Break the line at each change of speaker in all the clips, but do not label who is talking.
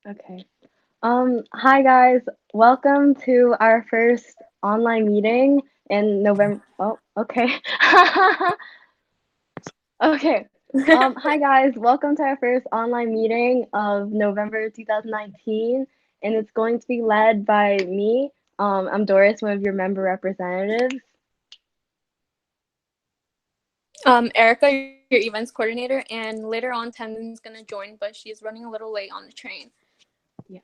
Okay. Hi guys. Welcome to our first online meeting in November. Oh, okay. Okay. Hi guys. Welcome to our first online meeting of November 2019, and it's going to be led by me. I'm Doris, one of your member representatives.
Erica, your events coordinator, and later on, Tendon's gonna join, but she's running a little late on the train.
Yeah.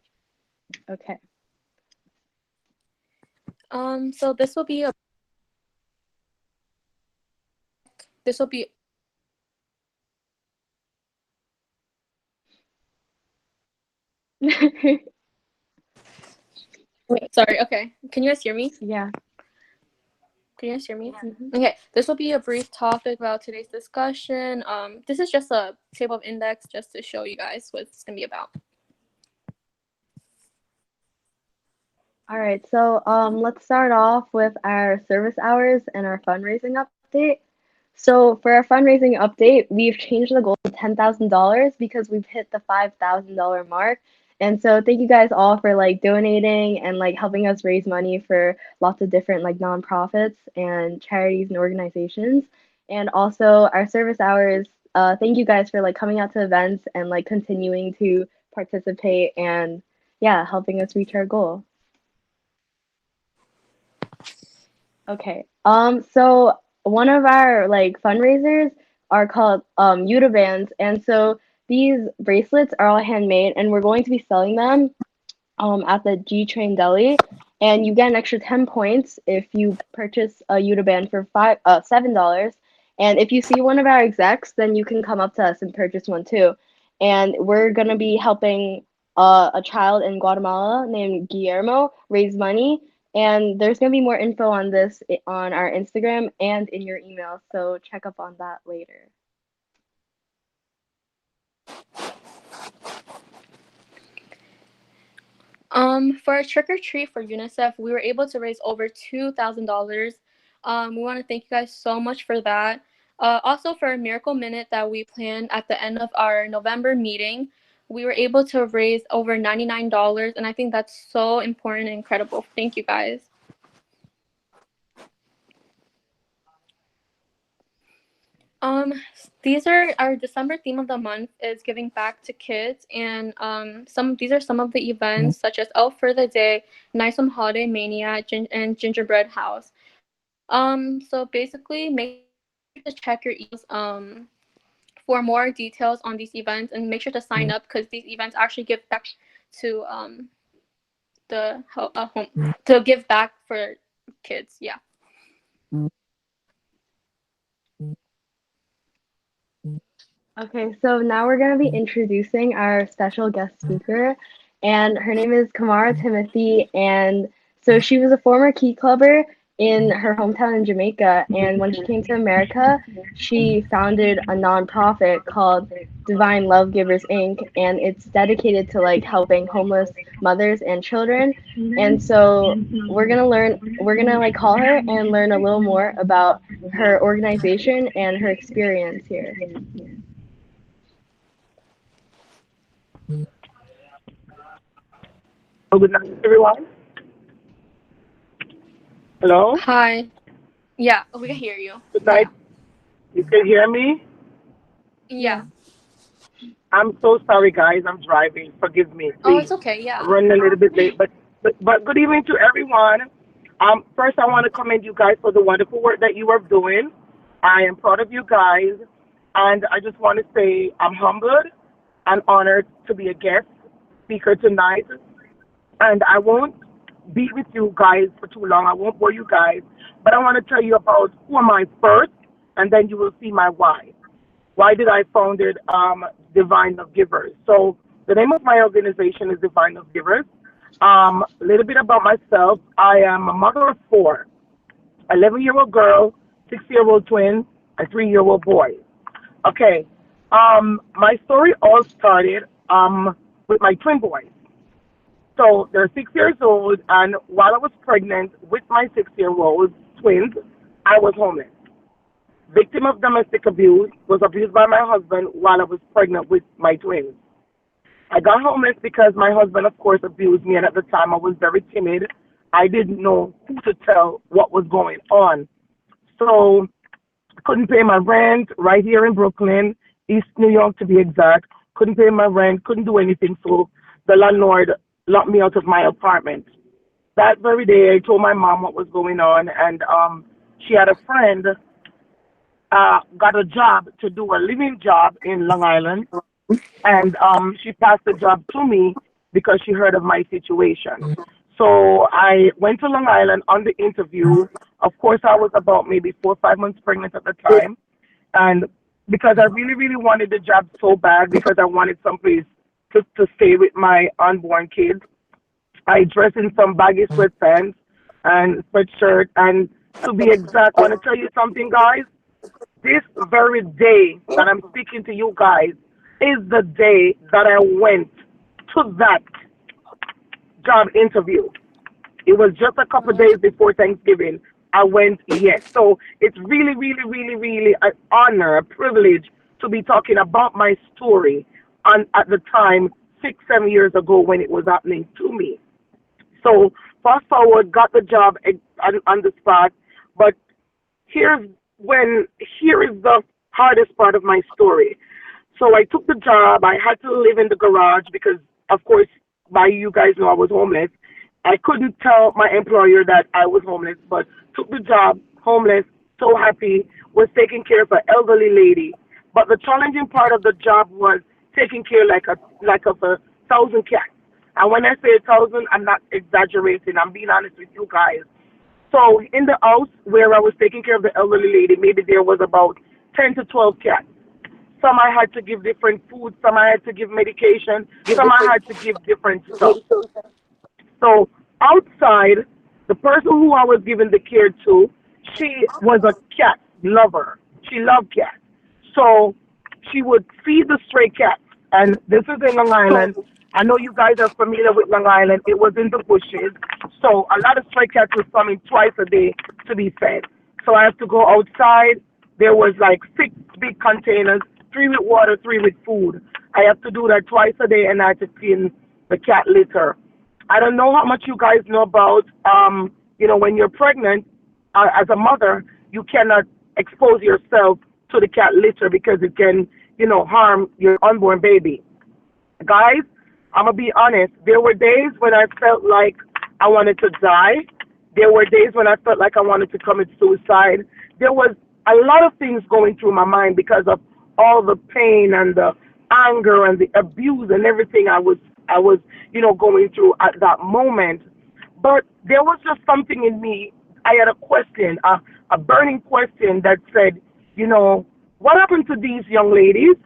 Okay.
So this will be. Wait, sorry. Okay, can you guys hear me?
Yeah.
Can you guys hear me?
Hmm.
Okay, this will be a brief topic about today's discussion. This is just a table of index just to show you guys what it's gonna be about.
All right. So let's start off with our service hours and our fundraising update. So for our fundraising update, we've changed the goal to $10,000 because we've hit the $5,000 mark. And so thank you guys all for like donating and like helping us raise money for lots of different like nonprofits and charities and organizations. And also our service hours, thank you guys for like coming out to events and like continuing to participate and yeah, helping us reach our goal. Okay. So one of our like fundraisers are called Yuta bands, and so these bracelets are all handmade, and we're going to be selling them at the G Train Deli, and you get an extra 10 points if you purchase a Yuta band for $7. And if you see one of our execs, then you can come up to us and purchase one too. And we're gonna be helping a child in Guatemala named Guillermo raise money. And there's gonna be more info on this on our Instagram and in your email, so check up on that later.
For a trick or treat for UNICEF, we were able to raise over $2,000. We want to thank you guys so much for that. Also, for a miracle minute that we planned at the end of our November meeting, we were able to raise over $99, and I think that's so important and incredible. Thank you guys. Um, these are our December theme of the month is giving back to kids, and some these are some of the events such as Elf for the Day, Nice Home Holiday Mania, and Gingerbread House. So basically, make sure to check your emails for more details on these events, and make sure to sign up because these events actually give back to the home to give back for kids. Yeah.
Okay, so now we're going to be introducing our special guest speaker, and her name is Kamara Timothy. And so she was a former key clubber in her hometown in Jamaica. And when she came to America, she founded a nonprofit called Divine Love Givers Inc. And it's dedicated to like helping homeless mothers and children. And so we're gonna like call her and learn a little more about her organization and her experience here.
Oh, good night, everyone. Hello.
Hi. Yeah, we can hear you.
Good night.
Yeah.
You can hear me?
Yeah.
Yeah.
I'm so sorry, guys. I'm driving. Forgive me,
Oh,
please.
it's okay.
I'm
Yeah.
running a little bit late, but good evening to everyone. First, I want to commend you guys for the wonderful work that you are doing. I am proud of you guys, and I just want to say I'm humbled and honored to be a guest speaker tonight. And I won't be with you guys for too long. I won't bore you guys, but I want to tell you about who am I first, and then you will see my why. Why did I founded Divine of Givers? So the name of my organization is Divine of Givers. A little bit about myself. I am a mother of four, 11-year-old girl, 6-year-old twin, a 3-year-old boy. Okay. My story all started with my twin boys. So they're 6 years old, and while I was pregnant with my 6-year-old twins, I was homeless. Victim of domestic abuse, was abused by my husband while I was pregnant with my twins. I got homeless because my husband, of course, abused me, and at the time I was very timid. I didn't know who to tell what was going on. So couldn't pay my rent right here in Brooklyn, East New York to be exact. Couldn't pay my rent, couldn't do anything. So the landlord locked me out of my apartment. That very day, I told my mom what was going on, and she had a friend got a job to do a living job in Long Island, and she passed the job to me because she heard of my situation. So I went to Long Island on the interview. Of course, I was about maybe 4 or 5 months pregnant at the time, and because I really, really wanted the job so bad because I wanted someplace to stay with my unborn kids, I dressed in some baggy sweatpants and sweatshirt. And to be exact, I want to tell you something, guys. This very day that I'm speaking to you guys is the day that I went to that job interview. It was just a couple of days before Thanksgiving. I went, yes. So it's really, really, really, really an honor, a privilege to be talking about my story on at the time 6, 7 years ago when it was happening to me. So fast forward, got the job on the spot, but here's here is the hardest part of my story. So I took the job. I had to live in the garage because, of course, by you guys know I was homeless. I couldn't tell my employer that I was homeless, but took the job, homeless, so happy, was taking care of an elderly lady. But the challenging part of the job was taking care like of 1,000 cats. And when I say 1,000, I'm not exaggerating. I'm being honest with you guys. So in the house where I was taking care of the elderly lady, maybe there was about 10 to 12 cats. Some I had to give different food, some I had to give medication, some I had to give different stuff. So outside, the person who I was giving the care to, she was a cat lover. She loved cats. So she would feed the stray cats. And this is in Long Island. I know you guys are familiar with Long Island. It was in the bushes. So a lot of stray cats was coming twice a day to be fed. So I have to go outside. There was like 6 big containers, 3 with water, 3 with food. I have to do that twice a day, and I have to clean the cat litter. I don't know how much you guys know about, when you're pregnant, as a mother, you cannot expose yourself to the cat litter because it can, harm your unborn baby. Guys, I'm going to be honest. There were days when I felt like I wanted to die. There were days when I felt like I wanted to commit suicide. There was a lot of things going through my mind because of all the pain and the anger and the abuse and everything I was going through at that moment. But there was just something in me. I had a question, a burning question that said, what happened to these young ladies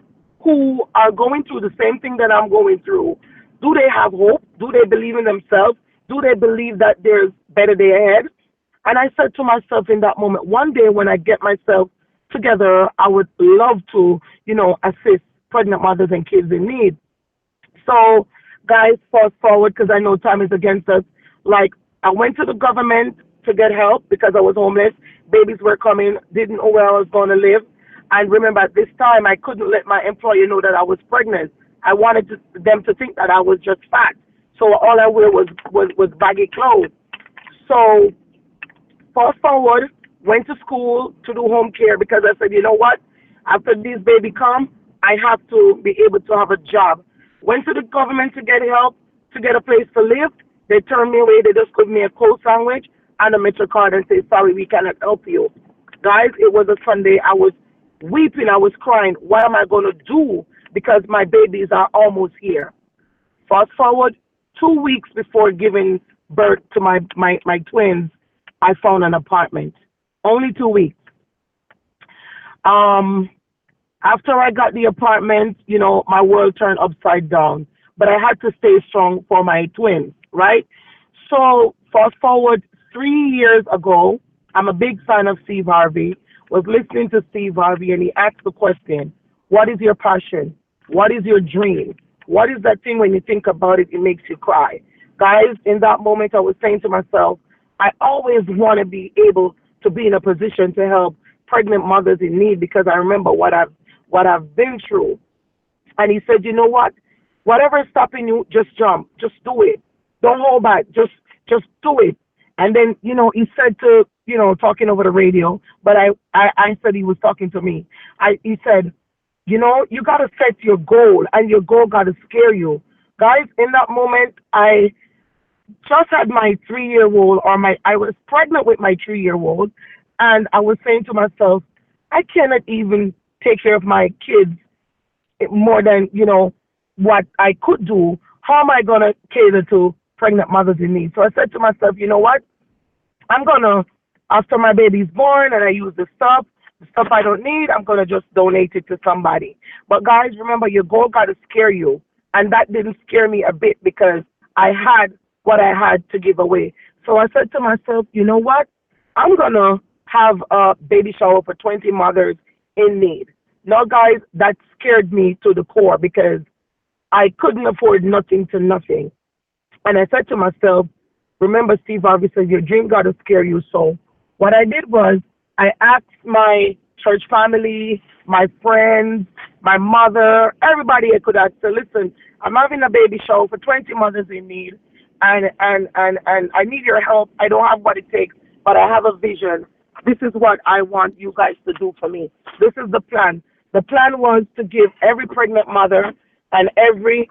who are going through the same thing that I'm going through? Do they have hope? Do they believe in themselves? Do they believe that there's better day ahead? And I said to myself in that moment, one day when I get myself together, I would love to, assist pregnant mothers and kids in need. So, guys, fast forward because I know time is against us. Like, I went to the government to get help because I was homeless. Babies were coming, didn't know where I was going to live. And remember, at this time, I couldn't let my employer know that I was pregnant. I wanted them to think that I was just fat. So all I wear was baggy clothes. So fast forward, went to school to do home care because I said, you know what? After this baby come, I have to be able to have a job. Went to the government to get help, to get a place to live. They turned me away. They just gave me a cold sandwich and a Metro card and say, sorry, we cannot help you. Guys, it was a Sunday. I was weeping. I was crying. What am I going to do? Because my babies are almost here. Fast forward 2 weeks before giving birth to my twins, I found an apartment. Only 2 weeks. Um, After I got the apartment, my world turned upside down. But I had to stay strong for my twins, right? So fast forward 3 years ago, I'm a big fan of Steve Harvey. Was listening to Steve Harvey, and he asked the question, "What is your passion? What is your dream? What is that thing when you think about it, it makes you cry?" Guys, in that moment, I was saying to myself, I always want to be able to be in a position to help pregnant mothers in need because I remember what I've been through. And he said, you know what? Whatever is stopping you, just jump. Just do it. Don't hold back. Just do it. And then, he said to, talking over the radio, but I said he was talking to me. He said, you gotta set your goal, and your goal gotta scare you. Guys, in that moment, I just had my 3 year old, I was pregnant with my 3 year old, and I was saying to myself, I cannot even take care of my kids more than what I could do. How am I gonna cater to pregnant mothers in need? So I said to myself, you know what? I'm gonna, after my baby's born and I use the stuff I don't need, I'm gonna just donate it to somebody. But guys, remember, your goal gotta scare you, and that didn't scare me a bit because I had what I had to give away. So I said to myself, you know what? I'm gonna have a baby shower for 20 mothers in need. Now, guys, that scared me to the core because I couldn't afford nothing to nothing. And I said to myself, remember, Steve Harvey says your dream got to scare you. So what I did was I asked my church family, my friends, my mother, everybody I could ask. So listen, I'm having a baby show for 20 mothers in need, and I need your help. I don't have what it takes, but I have a vision. This is what I want you guys to do for me. This is the plan. The plan was to give every pregnant mother and every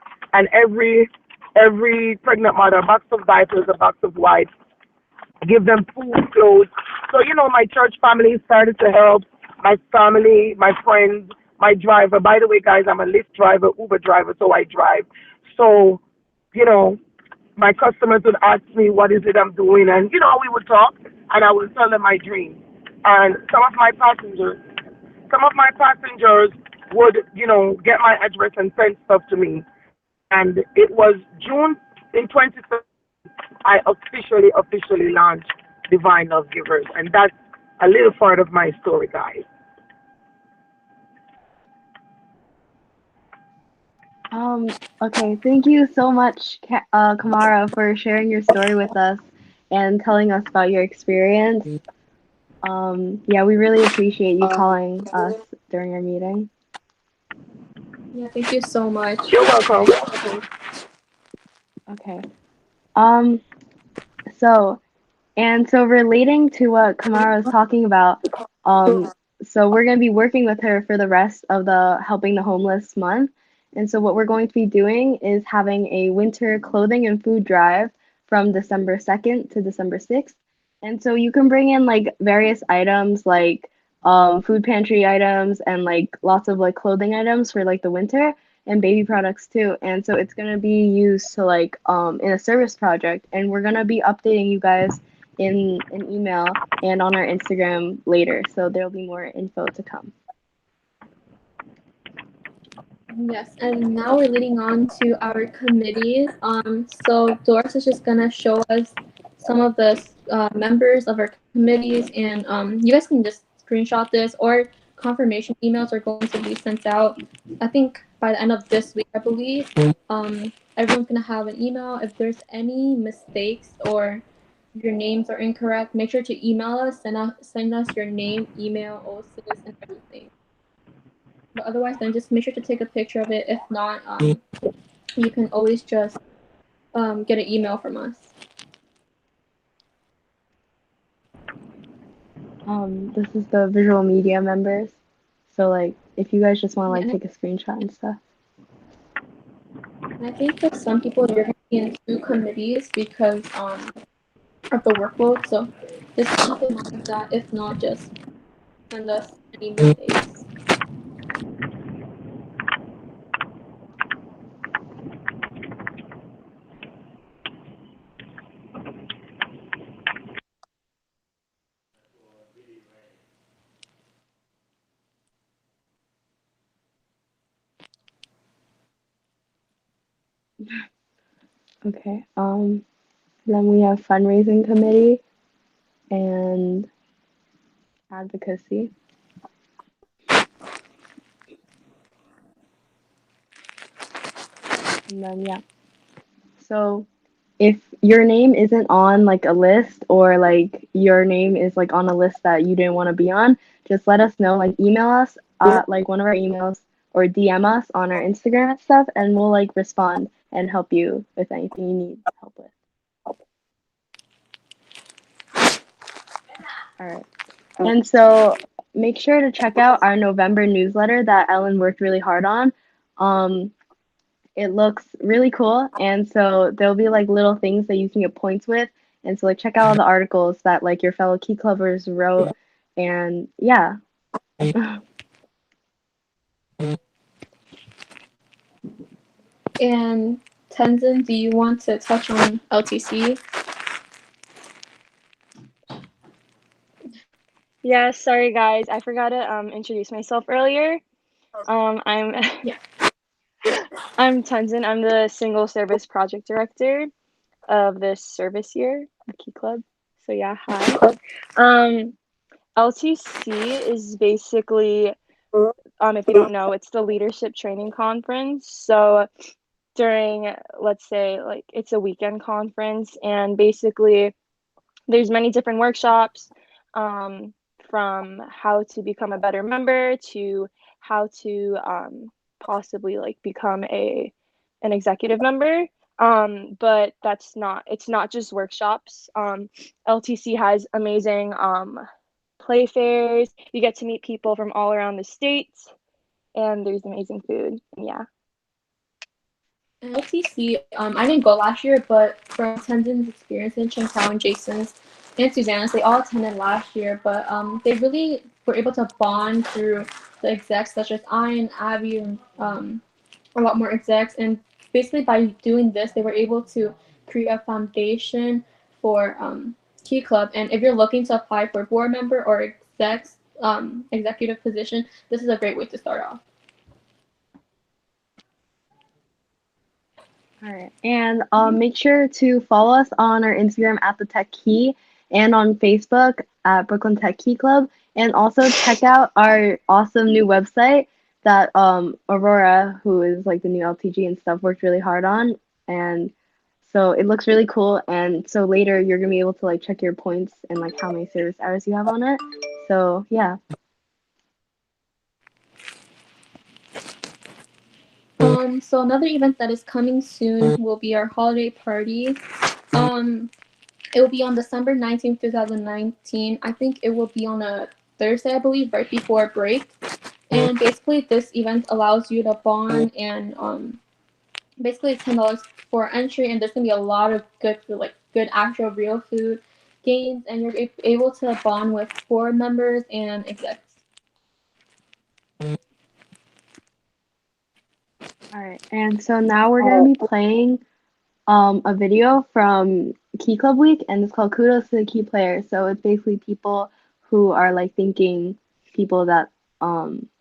pregnant mother a box of diapers, a box of wipes, give them food, clothes. So, my church family started to help, my family, my friends, my driver. By the way, guys, I'm a Lyft driver, Uber driver, so I drive. So, you know, my customers would ask me, what is it I'm doing? And, we would talk, and I would tell them my dream. And some of my passengers would, get my address and send stuff to me. And it was June in 2017 I officially launched Divine Love Givers, and that's a little part of my story, guys.
Okay, thank you so much, Kamara, for sharing your story with us and telling us about your experience. Yeah, we really appreciate you calling us during our meeting.
Yeah, thank you so much.
You're welcome.
Okay. Um, so so relating to what Kamara was talking about, um, so we're going to be working with her for the rest of the Helping the Homeless month. And so what we're going to be doing is having a winter clothing and food drive from December 2nd to December 6th. And so you can bring in like various items like food pantry items and like lots of like clothing items for like the winter and baby products too. And so it's going to be used to like in a service project, and we're going to be updating you guys in an email and on our Instagram later. So there'll be more info to come.
Yes, and now we're leading on to our committees. So Doris is just gonna show us some of the members of our committees, and you guys can just screenshot this, or confirmation emails are going to be sent out. I think by the end of this week, I believe. Everyone's gonna have an email. If there's any mistakes or your names are incorrect, make sure to email us. Send us your name, email, OSIS, and everything. But otherwise, then just make sure to take a picture of it. If not, you can always just get an email from us.
This is the visual media members. So like if you guys just want to
Yeah,
like take a screenshot and stuff.
and I think for some people, you're going to be in two committees because of the workload. So just keep in mind that. If not, just send us any mistakes.
Okay. Then we have fundraising committee and advocacy. And then yeah. So if your name isn't on like a list, or like your name is like on a list that you didn't want to be on, just let us know. Like email us like one of our emails, or DM us on our Instagram and stuff, and we'll like respond and help you with anything you need help with. All right. And so make sure to check out our November newsletter that Ellen worked really hard on. It looks really cool, and so there'll be like little things that you can get points with. And so like check out all the articles that like your fellow Key Clubbers wrote, and yeah.
And Tenzin, do you want to touch on LTC?
Yeah, sorry guys, I forgot to introduce myself earlier. I'm
Yeah.
I'm Tenzin. I'm the single service project director of this service year, the Key Club. So yeah, hi. LTC is basically, if you don't know, it's the leadership training conference. So during, let's say, like it's a weekend conference, and basically there's many different workshops, from how to become a better member to how to possibly like become an executive member. But it's not just workshops. LTC has amazing play fairs. You get to meet people from all around the states, and there's amazing food. Yeah.
LTC, I didn't go last year, but from Tenzin's experience in Chantao and Jason's and Susanna's, they all attended last year, but they really were able to bond through the execs such as I and Abby and a lot more execs. And basically by doing this, they were able to create a foundation for Key Club. And if you're looking to apply for a board member or executive position, this is a great way to start off.
All right. And make sure to follow us on our Instagram at the Tech Key and on Facebook at Brooklyn Tech Key Club. And also check out our awesome new website that Aurora, who is like the new LTG and stuff, worked really hard on. And so it looks really cool. And so later you're gonna be able to like check your points and like how many service hours you have on it. So yeah.
So another event that is coming soon will be our holiday party. It will be on December 19th, 2019. I think it will be on a Thursday, I believe, right before break. And basically, this event allows you to bond, and basically it's $10 for entry, and there's gonna be a lot of good food, like good actual real food, games, and you're able to bond with board members and execs.
All right. And so now we're gonna be playing a video from Key Club Week, and it's called Kudos to the Key Players. So it's basically people who are like thanking people that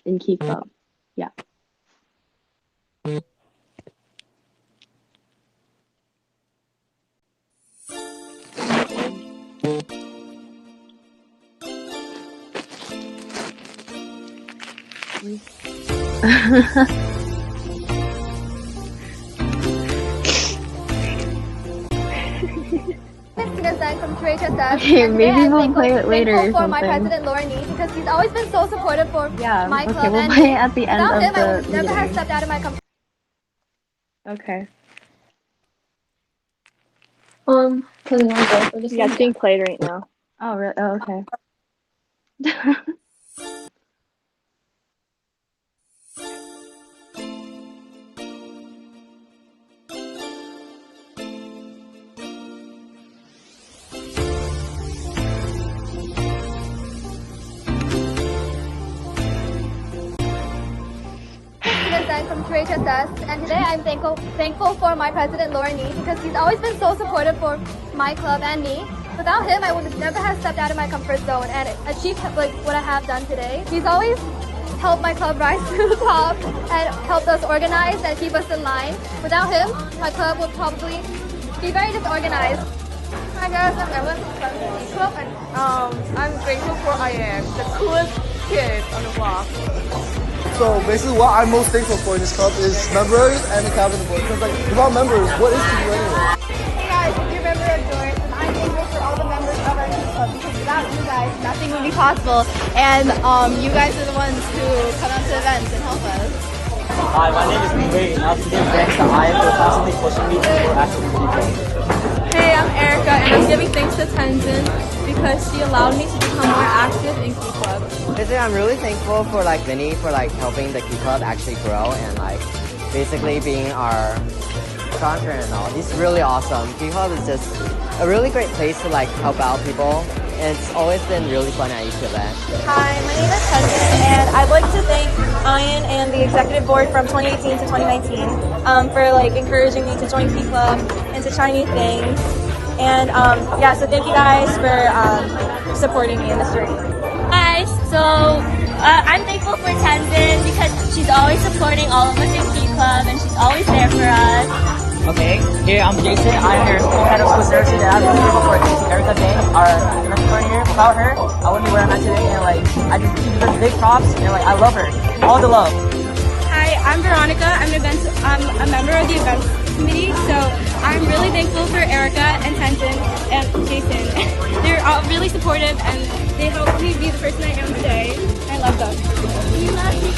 in Key Club. Yeah.
From QHSS.
Okay,
and
maybe
I'm
we'll play it later or
for my
something.
president Lorne because he's always been so supportive for my club.
Okay, we'll
and
play it at the end
without
of
him,
the
I would never have
meeting.
stepped out of my comfort.
Okay.
Cause you want to go for this
Yeah,
one?
it's being played right now.
Oh, really? Oh, okay.
From QHSS, and today I'm thankful for my president Lorne because he's always been so supportive for my club and me. Without him, I would never have stepped out of my comfort zone and achieved like what I have done today. He's always helped my club rise to the top and helped us organize and keep us in line. Without him, my club would probably be very disorganized.
Hi guys, I'm Evan from the Club, and I'm grateful for I am the coolest kid on the block.
So basically what I'm most thankful for in this club is members and the captain board. Because like without members, what is to do anyway?
Hey guys, if you're a member of Joyce, and I'm thankful for all the members of our Key Club because without you guys, nothing would be possible. And you guys are the ones who come out to events and help us.
Hi, my name is Wei, and I was giving thanks to Aya for constantly pushing me for actually people.
Hey, I'm Erica, and I'm giving thanks to Tenzin because she allowed me to become more active in Key Club.
Basically, I'm really thankful for like Vinny for like helping the Key Club actually grow and like basically being our sponsor and all. He's really awesome. Key Club is just a really great place to like help out people. And it's always been really fun at each event.
Hi, my name is Tenzin, and I'd like to thank Ian and the executive board from 2018 to 2019 for like encouraging me to join Key Club and to try new things. And yeah, so thank you guys for supporting me in this journey.
Hi, so I'm thankful for Tenzin because she's always supporting all of us in Key Club and she's always there for us.
Okay, here I'm Jason. I'm your co-head of school services, and I'm grateful for Erica Dang, our mentor here. Without her, I wouldn't be where I'm at today, and like I just give her big props, and like I love her, all the love.
Hi, I'm Veronica. I'm a member of the events committee, so I'm really thankful for Erica and Tenzin and Jason. They're all really supportive, and they helped me be the person I am today. I love them. We love you,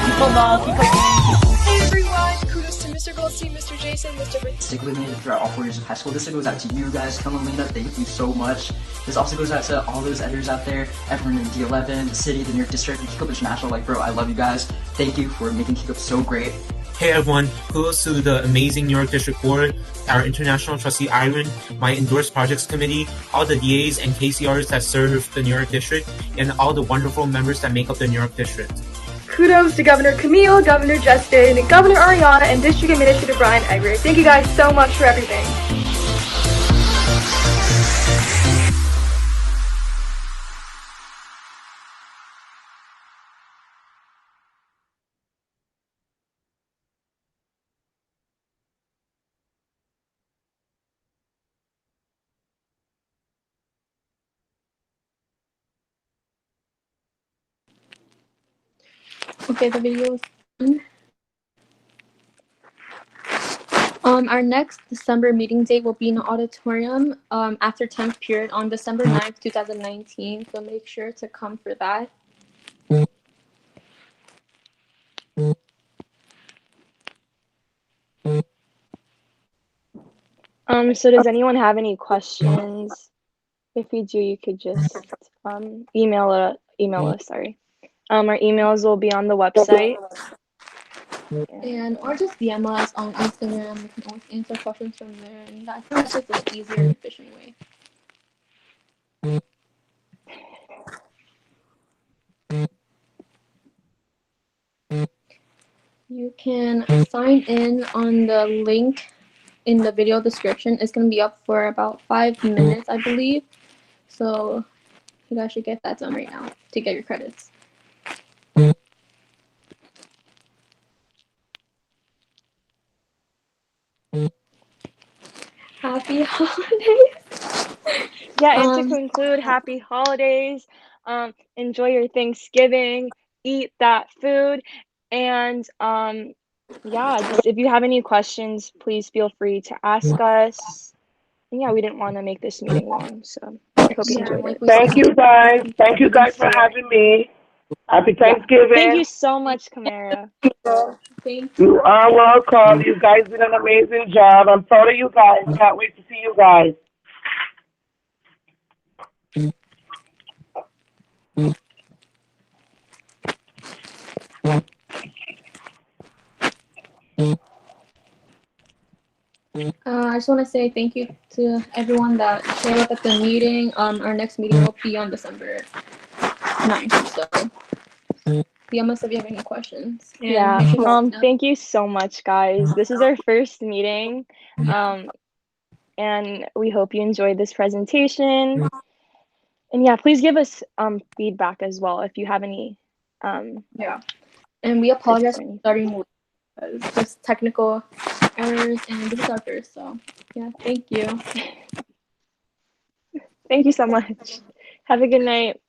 People love, people love.
Hey everyone, kudos to Mr. Goldstein, Mr. Jason, Mr.
Stick with me throughout all 4 years of high school. This goes out to you guys, Kamalina. Thank you so much. This also goes out to all those editors out there, everyone in D11, the city, the New York District, and Key Club International. Like, bro, I love you guys. Thank you for making Key Club so great.
Hey everyone, kudos to the amazing New York District Board, our international trustee Iron, my endorsed projects committee, all the DAs and KCRs that serve the New York District, and all the wonderful members that make up the New York District.
Kudos to Governor Camille, Governor Justin, Governor Ariana, and District Administrator Brian Egbert. Thank you guys so much for everything.
Okay, the video is done. Our next December meeting date will be in the auditorium after 10th period on December 9th, 2019. So make sure to come for that.
So does anyone have any questions? If you do, you could just email us. Sorry. Our emails will be on the website.
And or just DM us on Instagram. We can always answer questions from there. And that's just an easier and efficient way. You can sign in on the link in the video description. It's going to be up for about 5 minutes, I believe. So you guys should get that done right now to get your credits. Happy holidays.
Yeah, and to conclude, happy holidays. Enjoy your Thanksgiving. Eat that food. And yeah, just if you have any questions, please feel free to ask us. And yeah, we didn't want to make this meeting long, so I hope you enjoyed it.
Thank you guys. Thank you guys for having me. Happy Thanksgiving.
Thank you so much, Kamara.
Thank
you. You are welcome. You guys did an amazing job. I'm proud of you guys. Can't wait to see you guys.
I just want to say thank you to everyone that showed up at the meeting. Our next meeting will be on December 9th. So DM us if you have any questions. And
yeah. Thank you so much, guys. This is our first meeting. And we hope you enjoyed this presentation. And yeah, please give us feedback as well if you have any.
Yeah. And we apologize for starting with just technical errors, and this is our first. So yeah, thank you.
Thank you so much. Have a good night.